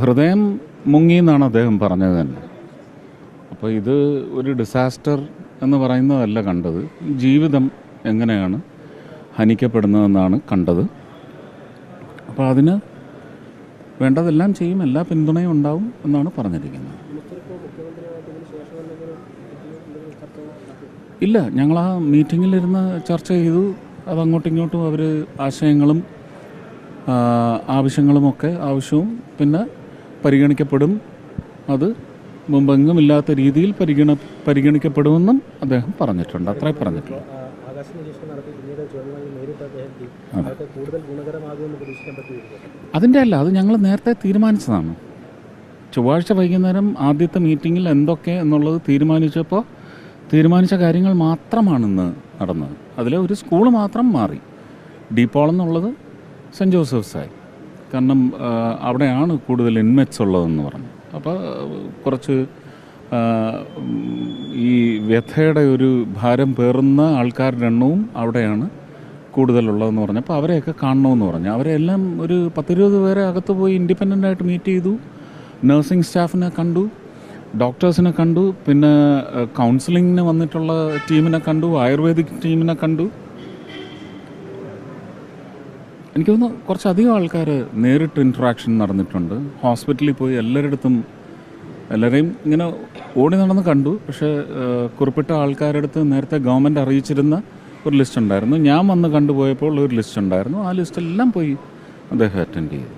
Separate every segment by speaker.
Speaker 1: ഹൃദയം മുങ്ങി എന്നാണ് അദ്ദേഹം പറഞ്ഞത് തന്നെ. അപ്പോൾ ഇത് ഒരു ഡിസാസ്റ്റർ എന്ന് പറയുന്നതല്ല കണ്ടത്, ജീവിതം എങ്ങനെയാണ് ഹനിക്കപ്പെടുന്നതെന്നാണ് കണ്ടത്. അപ്പോൾ അതിന് വേണ്ടതെല്ലാം ചെയ്യും, എല്ലാ പിന്തുണയും ഉണ്ടാവും എന്നാണ് പറഞ്ഞിരിക്കുന്നത്. ഇല്ല, ഞങ്ങൾ ആ മീറ്റിങ്ങിലിരുന്ന് ചർച്ച ചെയ്തു. അതങ്ങോട്ടും ഇങ്ങോട്ടും അവർ ആശയങ്ങളും ആവശ്യങ്ങളുമൊക്കെ ആവശ്യവും പിന്നെ പരിഗണിക്കപ്പെടും. അത് മുമ്പെങ്ങുമില്ലാത്ത രീതിയിൽ പരിഗണിക്കപ്പെടുമെന്നും അദ്ദേഹം പറഞ്ഞിട്ടുണ്ട്. അത്രേ പറഞ്ഞിട്ടുള്ളൂ. അതിൻ്റെ അല്ല, അത് ഞങ്ങൾ നേരത്തെ തീരുമാനിച്ചതാണ്. ചൊവ്വാഴ്ച വൈകുന്നേരം ആദ്യത്തെ മീറ്റിങ്ങിൽ എന്തൊക്കെ എന്നുള്ളത് തീരുമാനിച്ച കാര്യങ്ങൾ മാത്രമാണ് ഇന്ന് നടന്നത്. അതിൽ ഒരു സ്കൂൾ മാത്രം മാറി. ഡീപോൾ എന്നുള്ളത് സെൻറ്റ് ജോസഫ്സായി. കാരണം അവിടെയാണ് കൂടുതൽ ഇൻമെറ്റ്സ് ഉള്ളതെന്ന് പറഞ്ഞു. അപ്പോൾ കുറച്ച് ഈ വ്യഥയുടെ ഒരു ഭാരം പേറുന്ന ആൾക്കാരുടെ എണ്ണവും അവിടെയാണ് കൂടുതലുള്ളതെന്ന് പറഞ്ഞപ്പോൾ അവരെയൊക്കെ കാണണമെന്ന് പറഞ്ഞു. അവരെല്ലാം ഒരു 10-20 പേരെ അകത്ത് പോയി ഇൻഡിപെൻഡൻ്റായിട്ട് മീറ്റ് ചെയ്തു. നഴ്സിംഗ് സ്റ്റാഫിനെ കണ്ടു, ഡോക്ടേഴ്സിനെ കണ്ടു, പിന്നെ കൗൺസിലിങ്ങിന് വന്നിട്ടുള്ള ടീമിനെ കണ്ടു, ആയുർവേദിക് ടീമിനെ കണ്ടു. എനിക്ക് തോന്നുന്നു കുറച്ചധികം ആൾക്കാർ നേരിട്ട് ഇൻട്രാക്ഷൻ നടന്നിട്ടുണ്ട്. ഹോസ്പിറ്റലിൽ പോയി എല്ലാവരെയും ഇങ്ങനെ ഓടി നടന്ന് കണ്ടു. പക്ഷേ കുറിപ്പിട്ട ആൾക്കാരുടെ അടുത്ത് നേരത്തെ ഗവൺമെൻറ് അറിയിച്ചിരുന്ന ഒരു ലിസ്റ്റ് ഉണ്ടായിരുന്നു. ഞാൻ വന്ന് കണ്ടുപോയപ്പോൾ ഒരു ലിസ്റ്റ് ഉണ്ടായിരുന്നു. ആ ലിസ്റ്റെല്ലാം പോയി അദ്ദേഹം അറ്റൻഡ് ചെയ്തു.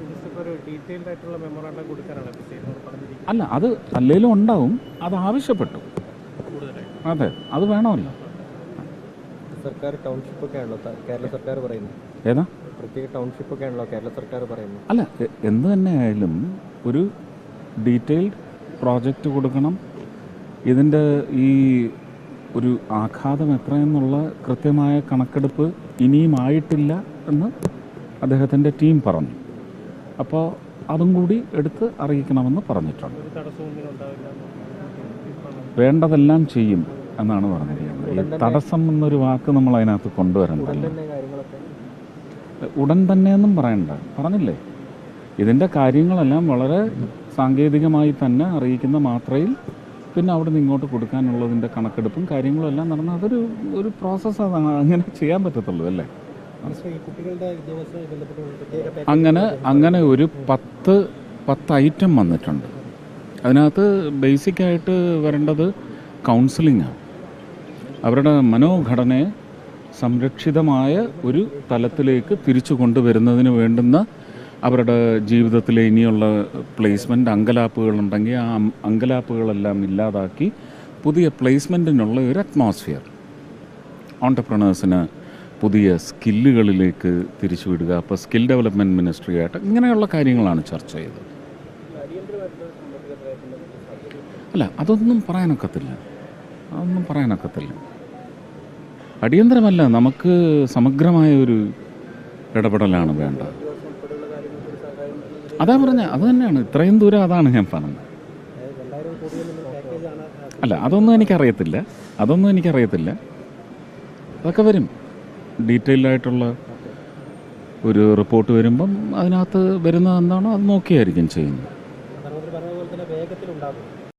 Speaker 1: അല്ല, അത് അല്ലേലും ഉണ്ടാവും. അത് ആവശ്യപ്പെട്ടു. അതെ, അത് വേണമല്ലോ.
Speaker 2: സർക്കാർ ടൗൺഷിപ്പൊക്കെ ആണല്ലോ കേരള സർക്കാർ പറയുന്നത്.
Speaker 1: ഏതാ
Speaker 2: പ്രത്യേക ടൗൺഷിപ്പൊക്കെ ആണല്ലോ കേരള സർക്കാർ പറയുന്നത്.
Speaker 1: അല്ല, എന്ത് തന്നെ ആയാലും ഒരു ഡീറ്റെയിൽഡ് പ്രോജക്റ്റ് കൊടുക്കണം. ഇതിൻ്റെ ഈ ഒരു ആഘാതം എത്രയെന്നുള്ള കൃത്യമായ കണക്കെടുപ്പ് ഇനിയും ആയിട്ടില്ല എന്ന് അദ്ദേഹത്തിൻ്റെ ടീം പറഞ്ഞു. അപ്പോൾ അതും കൂടി എടുത്ത് അറിയിക്കണമെന്ന് പറഞ്ഞിട്ടുണ്ട്. വേണ്ടതെല്ലാം ചെയ്യും എന്നാണ് പറഞ്ഞിരിക്കുന്നത്. ഈ തടസ്സം എന്നൊരു വാക്ക് നമ്മൾ അതിനകത്ത് കൊണ്ടുവരണ്ടല്ലോ. ഉടൻ തന്നെയൊന്നും പറഞ്ഞില്ലേ. ഇതിൻ്റെ കാര്യങ്ങളെല്ലാം വളരെ സാങ്കേതികമായി തന്നെ അറിയിക്കുന്ന മാത്രയിൽ പിന്നെ അവിടെ നിന്ന് ഇങ്ങോട്ട് കൊടുക്കാനുള്ളതിൻ്റെ കണക്കെടുപ്പും കാര്യങ്ങളും എല്ലാം നടന്ന് അതൊരു പ്രോസസ്സ്. അതാണ്, അങ്ങനെ ചെയ്യാൻ പറ്റത്തുള്ളൂ അല്ലേ. അങ്ങനെ ഒരു 10 ഐറ്റം വന്നിട്ടുണ്ട്. അതിനകത്ത് ബേസിക്കായിട്ട് വരേണ്ടത് കൗൺസിലിങ്ങാണ്. അവരുടെ മനോഘടനയെ സംരക്ഷിതമായ ഒരു തലത്തിലേക്ക് തിരിച്ചു കൊണ്ടുവരുന്നതിന് വേണ്ടുന്ന അവരുടെ ജീവിതത്തിലെ ഇനിയുള്ള പ്ലേസ്മെൻറ്റ് അങ്കലാപ്പുകളുണ്ടെങ്കിൽ ആ അങ്കലാപ്പുകളെല്ലാം ഇല്ലാതാക്കി പുതിയ പ്ലേസ്മെൻറ്റിനുള്ള ഒരു അറ്റ്മോസ്ഫിയർ, ഓൺടർപ്രണേഴ്സിന് പുതിയ സ്കില്ലുകളിലേക്ക് തിരിച്ചുവിടുക. അപ്പോൾ സ്കിൽ ഡെവലപ്മെൻറ്റ് മിനിസ്ട്രി ആയിട്ട് ഇങ്ങനെയുള്ള കാര്യങ്ങളാണ് ചർച്ച ചെയ്തത്. അല്ല, അതൊന്നും പറയാനൊക്കത്തില്ല. അടിയന്തരമല്ല, നമുക്ക് സമഗ്രമായ ഒരു ഇടപെടലാണ് വേണ്ടത്. അത് തന്നെയാണ് ഇത്രയും ദൂരം, അതാണ് ഞാൻ പറഞ്ഞത്. അല്ല, അതൊന്നും എനിക്കറിയത്തില്ല. അതൊക്കെ വരും. ഡീറ്റെയിൽഡായിട്ടുള്ള ഒരു റിപ്പോർട്ട് വരുമ്പം അതിനകത്ത് വരുന്നത് എന്താണോ അത് നോക്കിയായിരിക്കും ചെയ്യുന്നത്.